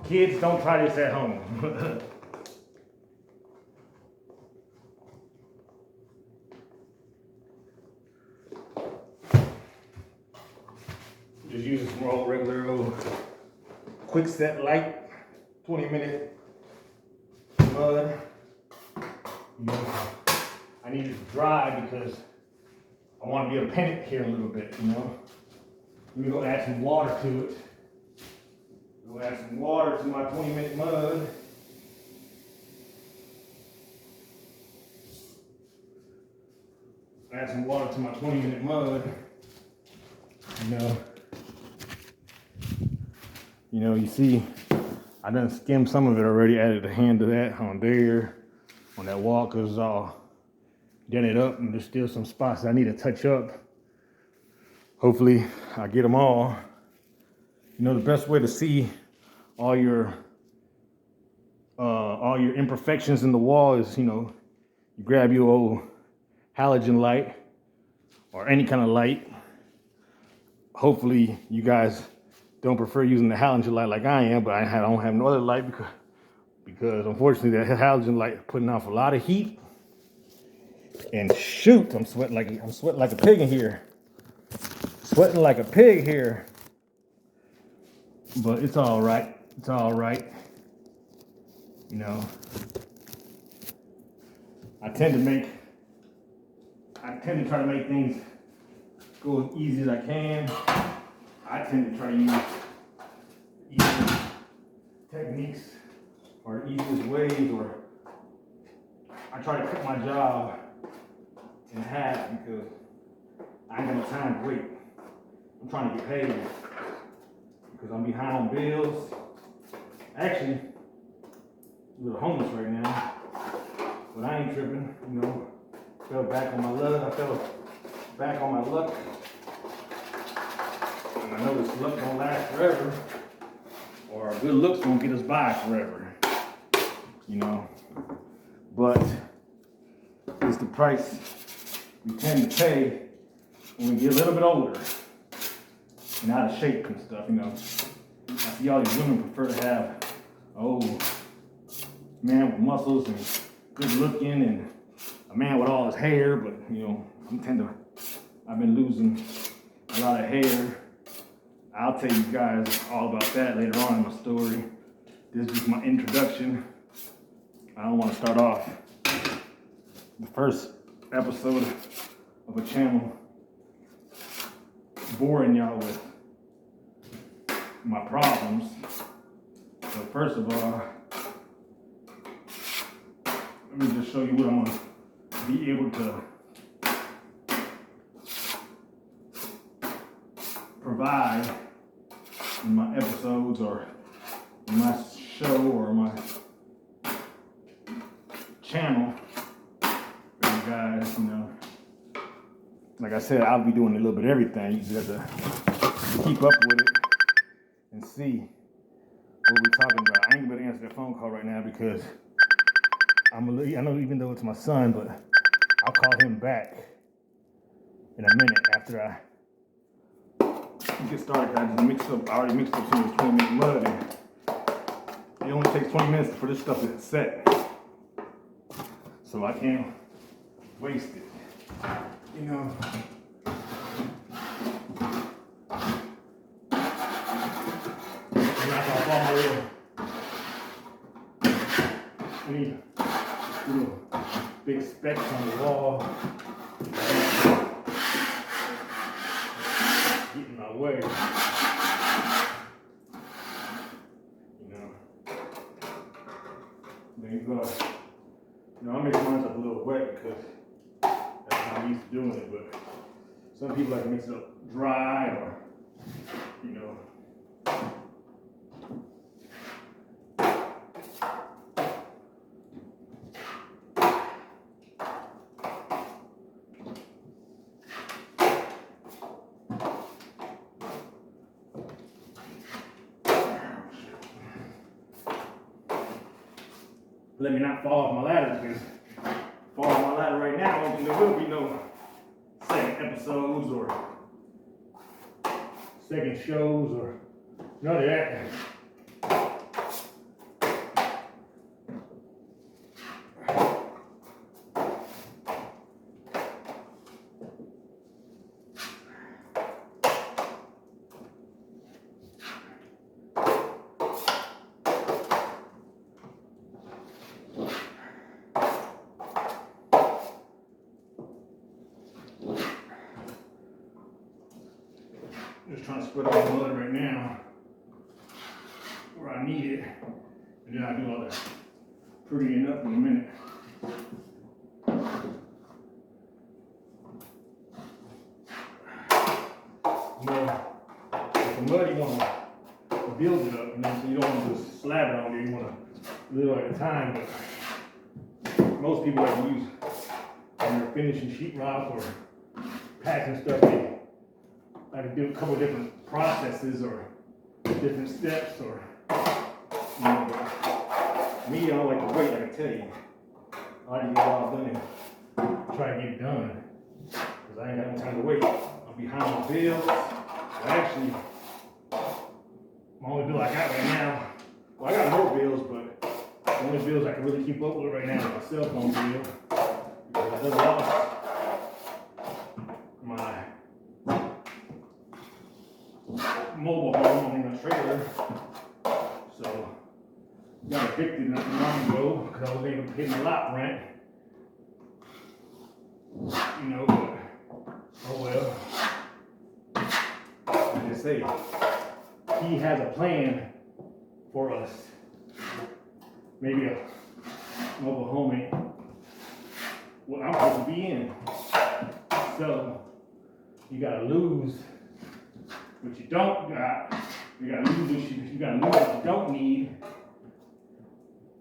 Kids, don't try this at home. Just using some old regular old quikset lite 20-minute mud. You know, I need it to dry because I want to be able to pen it here a little bit, you know. Let me go add some water to it. Go add some water to my 20-minute mud. Add some water to my 20-minute mud. You see, I done skimmed some of it already, added a hand to that on there, on that wall, because it's all done it up, and there's still some spots I need to touch up. Hopefully, I get them all. You know, the best way to see all your imperfections in the wall is, you grab your old halogen light or any kind of light. Hopefully, you guys don't prefer using the halogen light like I am, but I don't have no other light because unfortunately that halogen light is putting off a lot of heat. And shoot, I'm sweating like a pig in here. Sweating like a pig here. But it's all right. It's all right. I tend to try to make things go as easy as I can. I tend to try to use easy techniques or easiest ways, or I try to cut my job in half because I ain't got no time to wait. I'm trying to get paid because I'm behind on bills. Actually, I'm a little homeless right now, but I ain't tripping. Fell back on my luck. I fell back on my luck. And I know this luck don't last forever, or our good looks won't get us by forever. But it's the price we tend to pay when we get a little bit older and out of shape and stuff. I see all these women prefer to have an old man with muscles and good looking and a man with all his hair, but I've been losing a lot of hair. I'll tell you guys all about that later on in my story. This is just my introduction. I don't want to start off the first episode of a channel boring y'all with my problems. So first of all, let me just show you what I'm going to be able to provide in my episodes or in my show or my channel for you guys. Like I said, I'll be doing a little bit of everything. You just have to keep up with it and see what we're talking about. I ain't gonna answer that phone call right now because I know even though it's my son, but I'll call him back in a minute after I get started. I already mixed up some of this 20-minute mud, and it only takes 20 minutes for this stuff to set. So I can't waste it. Knock off all my little big specks on the wall. Get in my way. I make mine up a little wet because that's how I'm used to doing it, but some people like to mix it up dry or, let me not fall off my ladder, because fall off my ladder right now, I don't think there will be no second episodes or second shows or none of that. Just trying to spread all the mud right now where I need it, and then I'll do all the prettying up in a minute. Well, with the mud, you want to build it up, so you don't want to just slab it on there. You want to little at a time. But most people like to use when they're finishing sheetrock or patching stuff. They like to do a couple different processes or different steps, or me, I don't like to wait. Like I tell you, I like to get it all done and try to get it done because I ain't got no time to wait. I'm behind my bills. Actually, my only bill I got right now, well, I got more bills, but the only bills I can really keep up with right now is my cell phone bill, because I just lost my mobile home on my trailer, so got evicted not too long ago because I was able to pay my lot rent, but oh well. I just say, he has a plan for us. Maybe a mobile home ain't what I'm supposed to be in. So you gotta lose what you don't got. You gotta lose what you don't need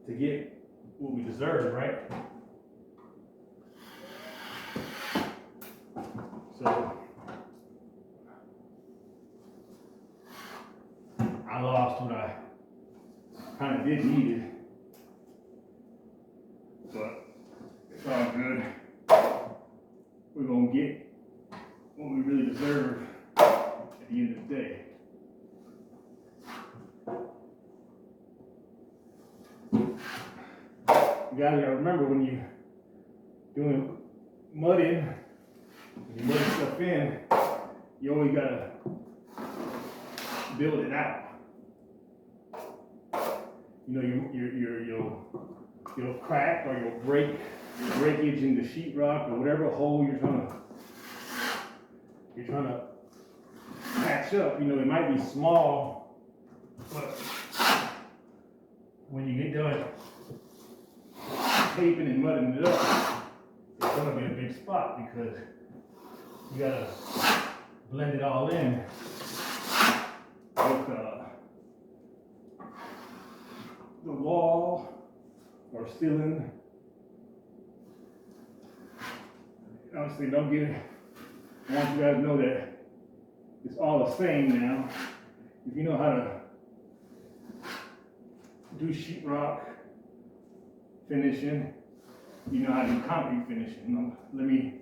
to get what we deserve, right? So I lost what I kind of did need it, but it's all good. We're gonna get what we really deserve at the end of the day. You guys gotta remember, when you're doing mudding, when you mud stuff in, you always gotta build it out. You'll crack or you'll breakage in the sheetrock or whatever hole you're trying to patch up. It might be small, but when you get done taping and mudding it up, it's gonna be a big spot because you gotta blend it all in with the wall or ceiling. Honestly, don't get it. I want you guys to know that it's all the same now. If you know how to do sheetrock finishing, you know how to do concrete finishing. Let me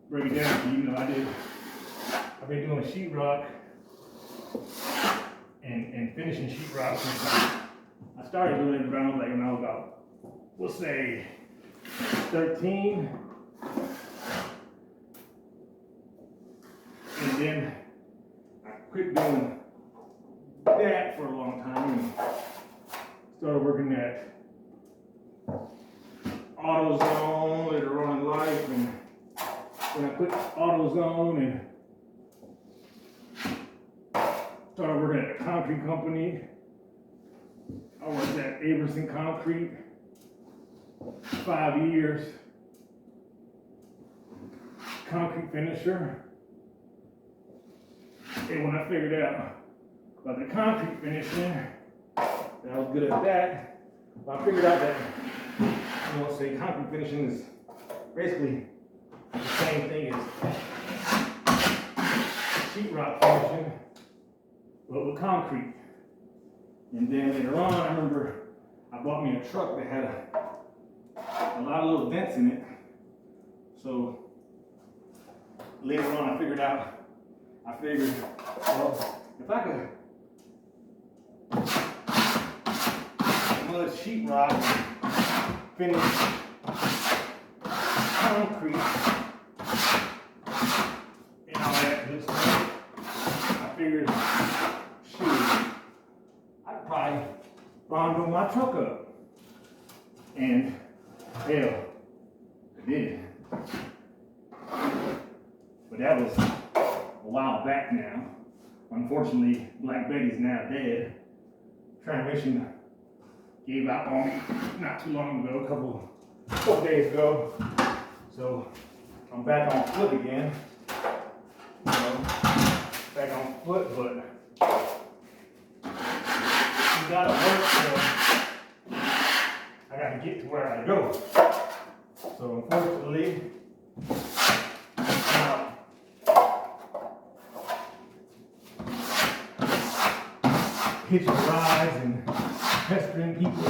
break it down for you. I've been doing sheetrock and finishing sheetrock since I started doing it around when I was about, we'll say, 13. And then I quit doing that for a long time and started working at AutoZone later on in life. And when I quit AutoZone and started working at a concrete company, I worked at Aberson Concrete 5 years, concrete finisher. And when I figured out about the concrete finishing, that I was good at that, I figured out that, say concrete finishing is basically the same thing as sheetrock finishing, but with concrete. And then later on, I remember I bought me a truck that had a lot of little dents in it. So later on, I figured, well, if I could mud sheetrock, finish concrete, and all that good stuff, I figured, shoot, I could probably bond my truck up. And hell, I did. But that was a while back now. Unfortunately, Black Betty's now dead. Transmission gave out on me not too long ago, a couple days ago. So I'm back on foot again. You know, back on foot, but you gotta work, so I gotta get to where I go. So unfortunately, hitching rides and pestering people to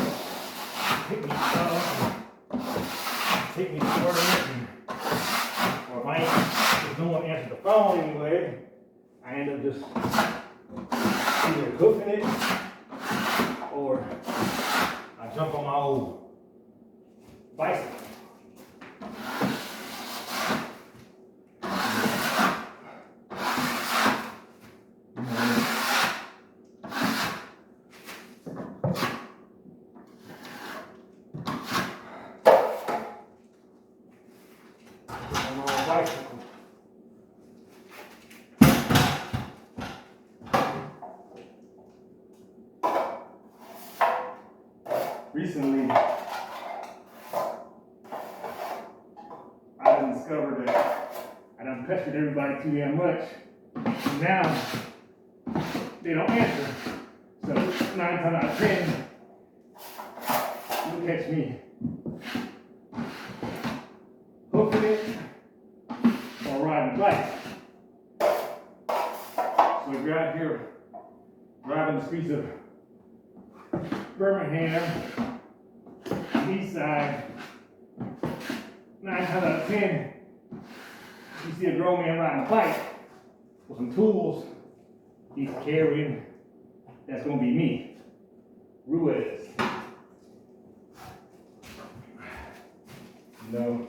pick me up and take me to work, or if no one answers the phone anyway, I end up just either cooking it or I jump on my old bicycle. Recently, I discovered that I done pestered everybody too damn much. Now, they don't answer. So 9 times out of 10, you'll catch me hooking it or riding a bike. So if you're out here driving the streets of Birmingham, east side, 9 times out of 10, you see a grown man riding a bike with some tools he's carrying. That's gonna be me, Ruiz. You know.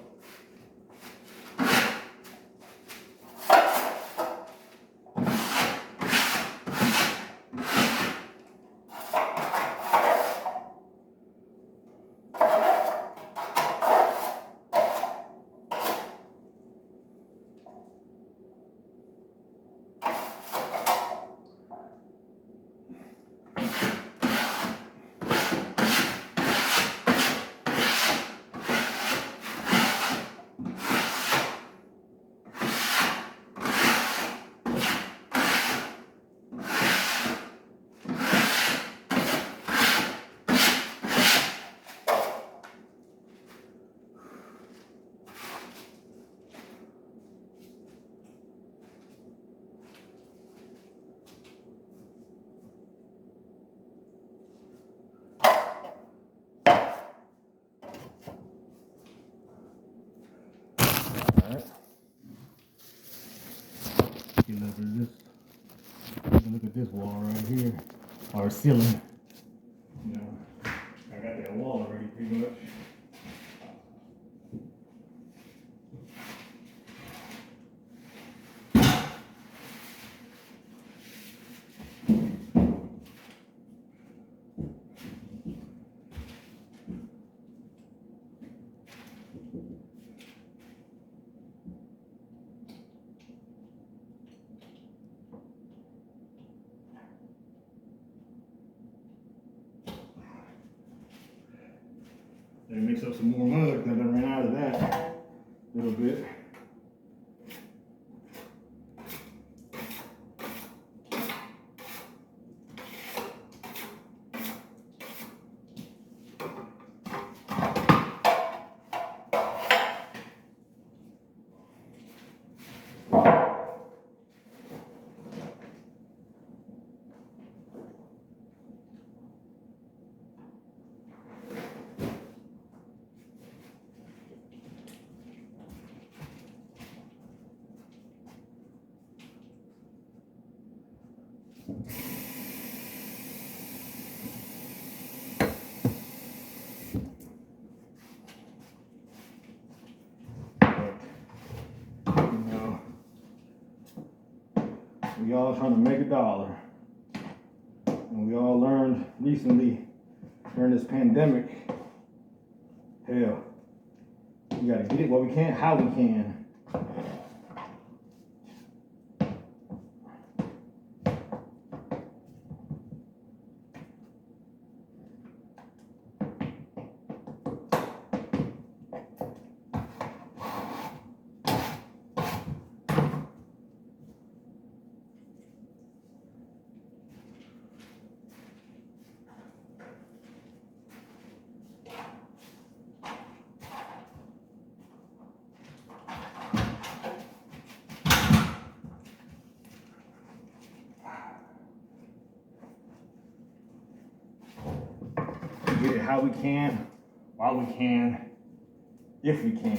Look at this wall right here, or ceiling. You know, I got that wall already pretty much. Let me mix up some more mud because I ran out of that a little bit. We all trying to make a dollar. And we all learned recently during this pandemic, hell, we gotta get it what we can, how we can. how we can, while we can, if we can.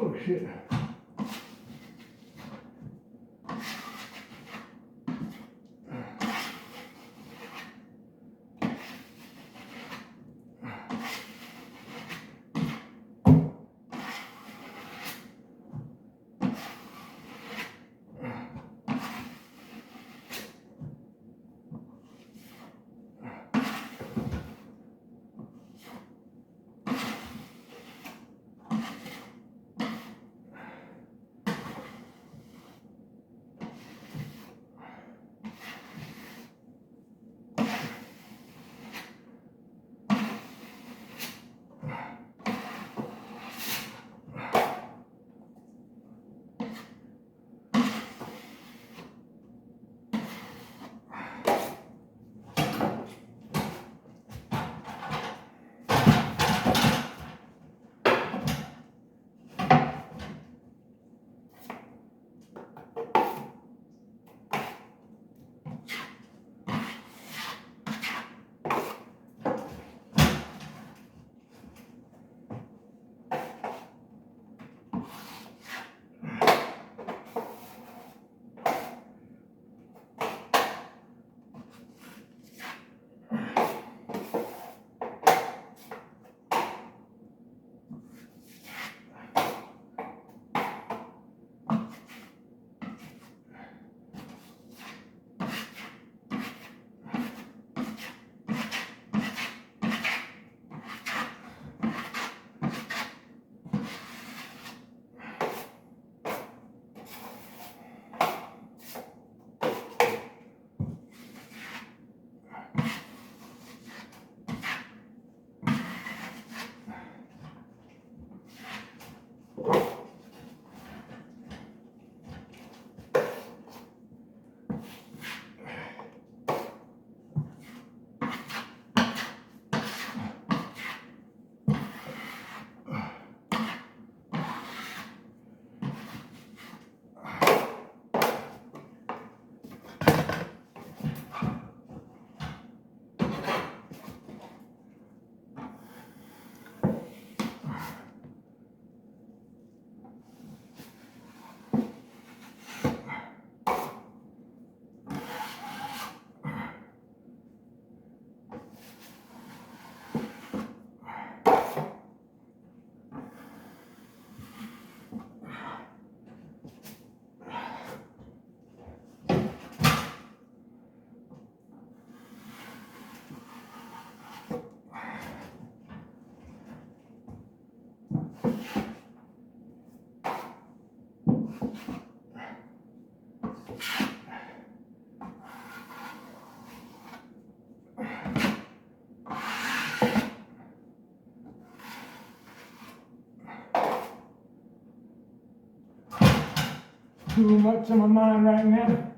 Oh shit. too much on my mind right now.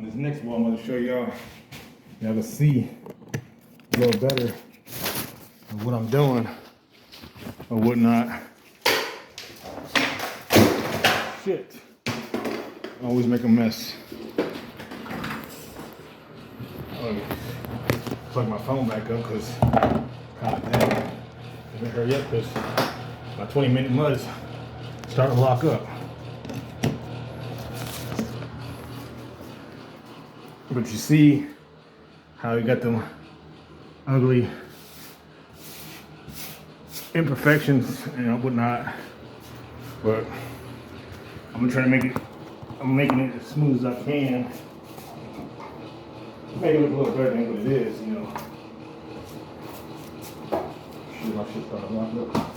this next wall, I'm gonna show y'all. Y'all can see a little better of what I'm doing or whatnot. Shit. I always make a mess. Plug my phone back up because god damn. I better hurry up because my 20-minute mud's starting to lock up. But you see how you got them ugly imperfections and whatnot. But I'm gonna try to make it, I'm making it as smooth as I can. Make it look a little better than what it is, you know. Shit, my shit started locking up.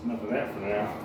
Enough of that for now.